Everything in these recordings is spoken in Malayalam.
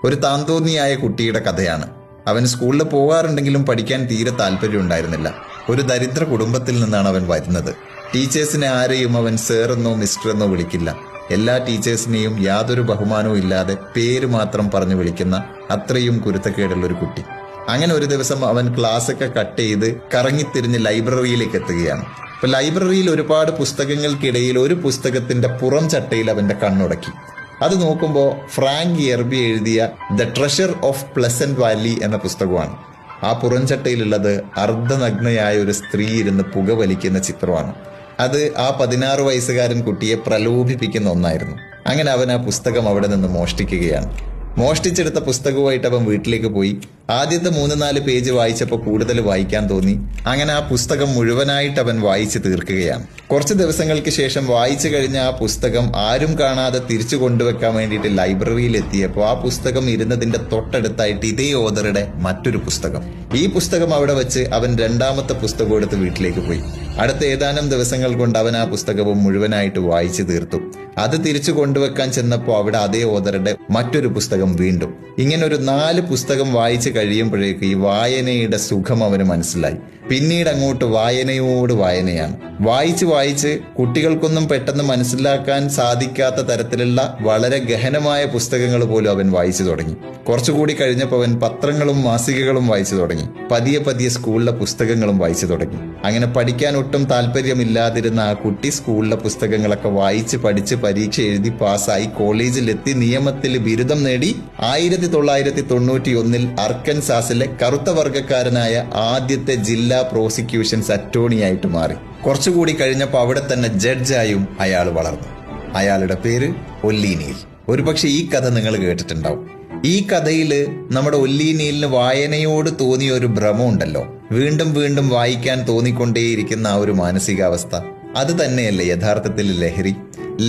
ഒരു താന്തോന്നിയായ കുട്ടിയുടെ കഥയാണ്. അവൻ സ്കൂളിൽ പോകാറുണ്ടെങ്കിലും പഠിക്കാൻ തീരെ താല്പര്യം ഉണ്ടായിരുന്നില്ല. ഒരു ദരിദ്ര കുടുംബത്തിൽ നിന്നാണ് അവൻ വരുന്നത്. ടീച്ചേഴ്സിനെ ആരെയും അവൻ സർ എന്നോ മിസ്റ്റർ എന്നോ വിളിക്കില്ല. എല്ലാ ടീച്ചേഴ്സിനെയും യാതൊരു ബഹുമാനവും ഇല്ലാതെ പേര് മാത്രം പറഞ്ഞു വിളിക്കുന്ന അത്രയും കുരുത്തക്കേടുള്ള ഒരു കുട്ടി. അങ്ങനെ ഒരു ദിവസം അവൻ ക്ലാസ്സൊക്കെ കട്ട് ചെയ്ത് കറങ്ങിത്തിരിഞ്ഞ് ലൈബ്രറിയിലേക്ക് എത്തുകയാണ്. അപ്പൊ ലൈബ്രറിയിൽ ഒരുപാട് പുസ്തകങ്ങൾക്കിടയിൽ ഒരു പുസ്തകത്തിന്റെ പുറം ചട്ടയിൽ അവന്റെ കണ്ണുടക്കി. അത് നോക്കുമ്പോൾ ഫ്രാങ്ക് എർബി എഴുതിയ The Treasure of Pleasant Valley എന്ന പുസ്തകമാണ്. ആ പുറംചട്ടയിലുള്ളത് അർദ്ധനഗ്നയായ ഒരു സ്ത്രീ ഇരുന്ന് പുകവലിക്കുന്ന ചിത്രമാണ്. അത് ആ 16 വയസ്സുകാരൻ കുട്ടിയെ പ്രലോഭിപ്പിക്കുന്ന ഒന്നായിരുന്നു. അങ്ങനെ അവൻ ആ പുസ്തകം അവിടെ നിന്ന് മോഷ്ടിക്കുകയാണ്. മോഷ്ടിച്ചെടുത്ത പുസ്തകവുമായിട്ട് അവൻ വീട്ടിലേക്ക് പോയി. ആദ്യത്തെ 3-4 പേജ് വായിച്ചപ്പോൾ കൂടുതൽ വായിക്കാൻ തോന്നി. അങ്ങനെ ആ പുസ്തകം മുഴുവനായിട്ട് അവൻ വായിച്ച് തീർക്കുകയാണ്. കുറച്ച് ദിവസങ്ങൾക്ക് ശേഷം വായിച്ചു കഴിഞ്ഞ ആ പുസ്തകം ആരും കാണാതെ തിരിച്ചു കൊണ്ടുവെക്കാൻ വേണ്ടിയിട്ട് ലൈബ്രറിയിൽ എത്തിയപ്പോൾ ആ പുസ്തകം ഇരുന്നതിന്റെ തൊട്ടടുത്തായിട്ട് ഇതേ ഓതറുടെ മറ്റൊരു പുസ്തകം. ഈ പുസ്തകം അവിടെ വെച്ച് അവൻ 2ാമത്തെ പുസ്തകം എടുത്ത് വീട്ടിലേക്ക് പോയി. അടുത്ത ഏതാനും ദിവസങ്ങൾ കൊണ്ട് അവൻ ആ പുസ്തകവും മുഴുവനായിട്ട് വായിച്ചു തീർത്തു. അത് തിരിച്ചു കൊണ്ടുവെക്കാൻ ചെന്നപ്പോൾ അവിടെ അതേ ഓതറുടെ മറ്റൊരു പുസ്തകം വീണ്ടും. ഇങ്ങനെ ഒരു 4 പുസ്തകം വായിച്ചു കഴിയുമ്പോഴേക്ക് ഈ വായനയുടെ സുഖം അവന് മനസ്സിലായി. പിന്നീട് അങ്ങോട്ട് വായനയോട് വായനയാണ്. വായിച്ച് കുട്ടികൾക്കൊന്നും പെട്ടെന്ന് മനസ്സിലാക്കാൻ സാധിക്കാത്ത തരത്തിലുള്ള വളരെ ഗഹനമായ പുസ്തകങ്ങൾ പോലും അവൻ വായിച്ചു തുടങ്ങി. കുറച്ചുകൂടി കഴിഞ്ഞപ്പോൾ അവൻ പത്രങ്ങളും മാസികകളും വായിച്ചു തുടങ്ങി. പതിയെ സ്കൂളിലെ പുസ്തകങ്ങളും വായിച്ചു തുടങ്ങി. അങ്ങനെ പഠിക്കാൻ ഒട്ടും താല്പര്യമില്ലാതിരുന്ന ആ കുട്ടി സ്കൂളിലെ പുസ്തകങ്ങളൊക്കെ വായിച്ച് പഠിച്ച് പരീക്ഷ എഴുതി പാസ്സായി കോളേജിലെത്തി നിയമത്തിൽ ബിരുദം നേടി 1991 അർക്കൻസാസിലെ കറുത്ത വർഗക്കാരനായ ആദ്യത്തെ ജില്ലാ പ്രോസിക്യൂഷൻസ് അറ്റോർണിയായിട്ട് മാറി. കുറച്ചുകൂടി കഴിഞ്ഞപ്പോൾ അവിടെ തന്നെ ജഡ്ജായും അയാൾ വളർന്നു. അയാളുടെ പേര് ഒല്ലി നീൽ. ഒരുപക്ഷെ ഈ കഥ നിങ്ങൾ കേട്ടിട്ടുണ്ടാവും. ഈ കഥയില് നമ്മുടെ ഒല്ലി നീലിന് വായനയോട് തോന്നിയ ഒരു ഭ്രമമുണ്ടല്ലോ, വീണ്ടും വായിക്കാൻ തോന്നിക്കൊണ്ടേയിരിക്കുന്ന ആ ഒരു മാനസികാവസ്ഥ. അത് തന്നെയല്ലേ യഥാർത്ഥത്തിൽ ലഹരി.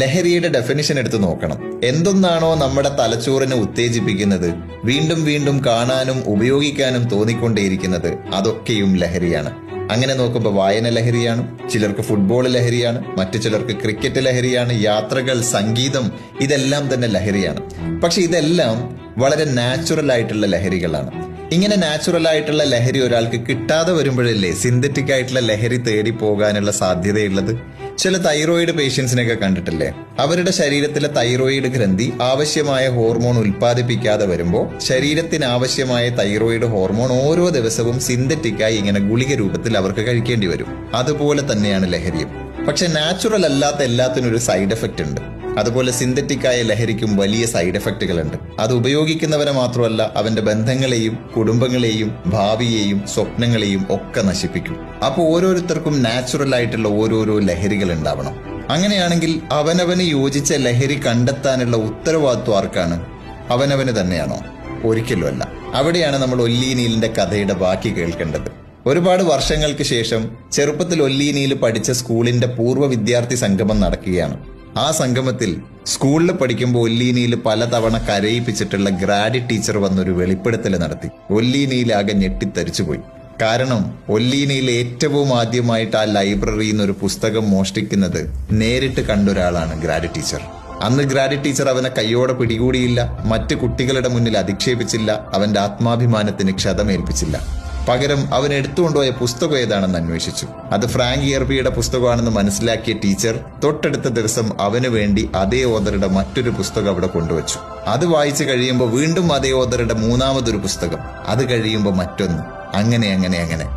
ലഹരിയുടെ ഡെഫിനിഷൻ എടുത്ത് നോക്കണം. എന്തൊന്നാണോ നമ്മുടെ തലച്ചോറിനെ ഉത്തേജിപ്പിക്കുന്നത്, വീണ്ടും കാണാനും ഉപയോഗിക്കാനും തോന്നിക്കൊണ്ടേയിരിക്കുന്നത്, അതൊക്കെയും ലഹരിയാണ്. അങ്ങനെ നോക്കുമ്പോൾ വായന ലഹരിയാണ്, ചിലർക്ക് ഫുട്ബോൾ ലഹരിയാണ്, മറ്റു ചിലർക്ക് ക്രിക്കറ്റ് ലഹരിയാണ്, യാത്രകൾ, സംഗീതം, ഇതെല്ലാം തന്നെ ലഹരിയാണ്. പക്ഷെ ഇതെല്ലാം വളരെ നാച്ചുറൽ ആയിട്ടുള്ള ലഹരികളാണ്. ഇങ്ങനെ നാച്ചുറൽ ആയിട്ടുള്ള ലഹരി ഒരാൾക്ക് കിട്ടാതെ വരുമ്പോഴല്ലേ സിന്തറ്റിക് ആയിട്ടുള്ള ലഹരി തേടി പോകാനുള്ള സാധ്യതയുള്ളത്. ചില തൈറോയിഡ് പേഷ്യൻസിനെയൊക്കെ കണ്ടിട്ടില്ലേ? അവരുടെ ശരീരത്തിലെ തൈറോയിഡ് ഗ്രന്ഥി ആവശ്യമായ ഹോർമോൺ ഉൽപ്പാദിപ്പിക്കാതെ വരുമ്പോൾ ശരീരത്തിന് ആവശ്യമായ തൈറോയിഡ് ഹോർമോൺ ഓരോ ദിവസവും സിന്തറ്റിക്കായി ഇങ്ങനെ ഗുളിക രൂപത്തിൽ അവർക്ക് കഴിക്കേണ്ടി വരും. അതുപോലെ തന്നെയാണ് ലഹരിയും. പക്ഷെ നാച്ചുറൽ അല്ലാത്ത എല്ലാത്തിനും ഒരു സൈഡ് എഫക്റ്റ് ഉണ്ട്. അതുപോലെ സിന്തറ്റിക്കായ ലഹരിക്കും വലിയ സൈഡ് എഫക്റ്റുകളുണ്ട്. അത് ഉപയോഗിക്കുന്നവരെ മാത്രമല്ല, അവന്റെ ബന്ധങ്ങളെയും കുടുംബങ്ങളെയും ഭാവിയെയും സ്വപ്നങ്ങളെയും ഒക്കെ നശിപ്പിക്കും. അപ്പോൾ ഓരോരുത്തർക്കും നാച്ചുറൽ ആയിട്ടുള്ള ഓരോരോ ലഹരികൾ ഉണ്ടാവണം. അങ്ങനെയാണെങ്കിൽ അവനവന് യോജിച്ച ലഹരി കണ്ടെത്താനുള്ള ഉത്തരവാദിത്വം ആർക്കാണ്? അവനവന് തന്നെയാണോ? ഒരിക്കലും അല്ല. അവിടെയാണ് നമ്മൾ ഒല്ലി നീലിന്റെ കഥയുടെ ബാക്കി കേൾക്കേണ്ടത്. ഒരുപാട് വർഷങ്ങൾക്ക് ശേഷം ചെറുപ്പത്തിൽ ഒല്ലി നീൽ പഠിച്ച സ്കൂളിന്റെ പൂർവ്വ വിദ്യാർത്ഥി സംഗമം നടക്കുകയാണ്. ആ സംഗമത്തിൽ സ്കൂളിൽ പഠിക്കുമ്പോൾ ഒല്ലി നീൽ പലതവണ കരയിപ്പിച്ചിട്ടുള്ള ഗ്രാഡി ടീച്ചർ വന്നൊരു വെളിപ്പെടുത്തൽ നടത്തി. ഒല്ലി നീൽ ആകെ ഞെട്ടിത്തരിച്ചുപോയി. കാരണം ഒല്ലി നീൽ ഏറ്റവും ആദ്യമായിട്ട് ആ ലൈബ്രറിയിൽ നിന്ന് ഒരു പുസ്തകം മോഷ്ടിക്കുന്നത് നേരിട്ട് കണ്ടൊരാളാണ് ഗ്രാഡി ടീച്ചർ. അന്ന് ഗ്രാഡി ടീച്ചർ അവനെ കയ്യോടെ പിടികൂടിയില്ല, മറ്റു കുട്ടികളുടെ മുന്നിൽ അധിക്ഷേപിച്ചില്ല, അവന്റെ ആത്മാഭിമാനത്തിന് ക്ഷതമേൽപ്പിച്ചില്ല. പകരം അവൻ എടുത്തുകൊണ്ടുപോയ പുസ്തകം ഏതാണെന്ന് അന്വേഷിച്ചു. അത് ഫ്രാങ്ക് എർബിയുടെ പുസ്തകമാണെന്ന് മനസ്സിലാക്കിയ ടീച്ചർ തൊട്ടടുത്ത ദിവസം അവന് വേണ്ടി അതേ ഓതറുടെ മറ്റൊരു പുസ്തകം അവിടെ കൊണ്ടുവച്ചു. അത് വായിച്ചു കഴിയുമ്പോൾ വീണ്ടും അതേ ഓതറുടെ 3ാമതൊരു പുസ്തകം, അത് കഴിയുമ്പോൾ മറ്റൊന്ന്, അങ്ങനെ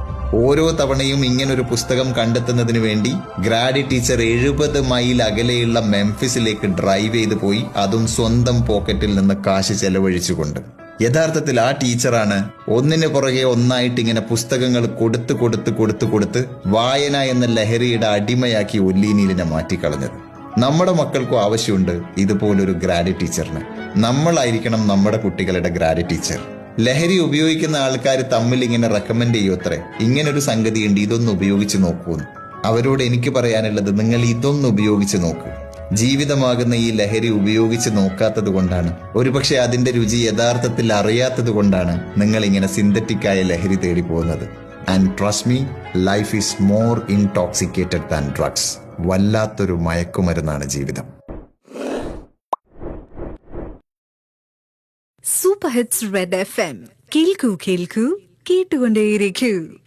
ഓരോ തവണയും ഇങ്ങനൊരു പുസ്തകം കണ്ടെത്തുന്നതിന് വേണ്ടി ഗ്രാഡി ടീച്ചർ 70 മൈൽ അകലെയുള്ള മെംഫിസിലേക്ക് ഡ്രൈവ് ചെയ്ത് പോയി, അതും സ്വന്തം പോക്കറ്റിൽ നിന്ന് കാശ് ചെലവഴിച്ചുകൊണ്ട്. യഥാർത്ഥത്തിൽ ആ ടീച്ചറാണ് ഒന്നിനു പുറകെ ഒന്നായിട്ട് ഇങ്ങനെ പുസ്തകങ്ങൾ കൊടുത്ത് വായന എന്ന ലഹരിയുടെ അടിമയാക്കി ഒല്ലി നീലിനെ മാറ്റിക്കളഞ്ഞത്. നമ്മുടെ മക്കൾക്കും ആവശ്യമുണ്ട് ഇതുപോലൊരു ഗ്രാഡി ടീച്ചറിന്. നമ്മളായിരിക്കണം നമ്മുടെ കുട്ടികളുടെ ഗ്രാഡി ടീച്ചർ. ലഹരി ഉപയോഗിക്കുന്ന ആൾക്കാർ തമ്മിൽ ഇങ്ങനെ റെക്കമെൻഡ് ചെയ്യുമത്രേ, ഇങ്ങനൊരു സംഗതിയുണ്ട്, ഇതൊന്ന് ഉപയോഗിച്ച് നോക്കൂന്ന്. അവരോട് എനിക്ക് പറയാനുള്ളത്, നിങ്ങൾ ഇതൊന്ന് ഉപയോഗിച്ച് നോക്കൂ. ജീവിതമാകുന്ന ഈ ലഹരി ഉപയോഗിച്ച് നോക്കാത്തത് കൊണ്ടാണ്, ഒരുപക്ഷെ അതിന്റെ രുചി യഥാർത്ഥത്തിൽ അറിയാത്തത് കൊണ്ടാണ് നിങ്ങൾ ഇങ്ങനെ സിന്തറ്റിക്കായ ലഹരി തേടി പോകുന്നത്. And trust me, life is more intoxicated than drugs. വല്ലാത്തൊരു മയക്കുമരുന്നാണ് ജീവിതം. Super hits red FM. കേൾക്കൂ കേൾക്കൂ കേട്ടുകൊണ്ടേയിരിക്കൂ.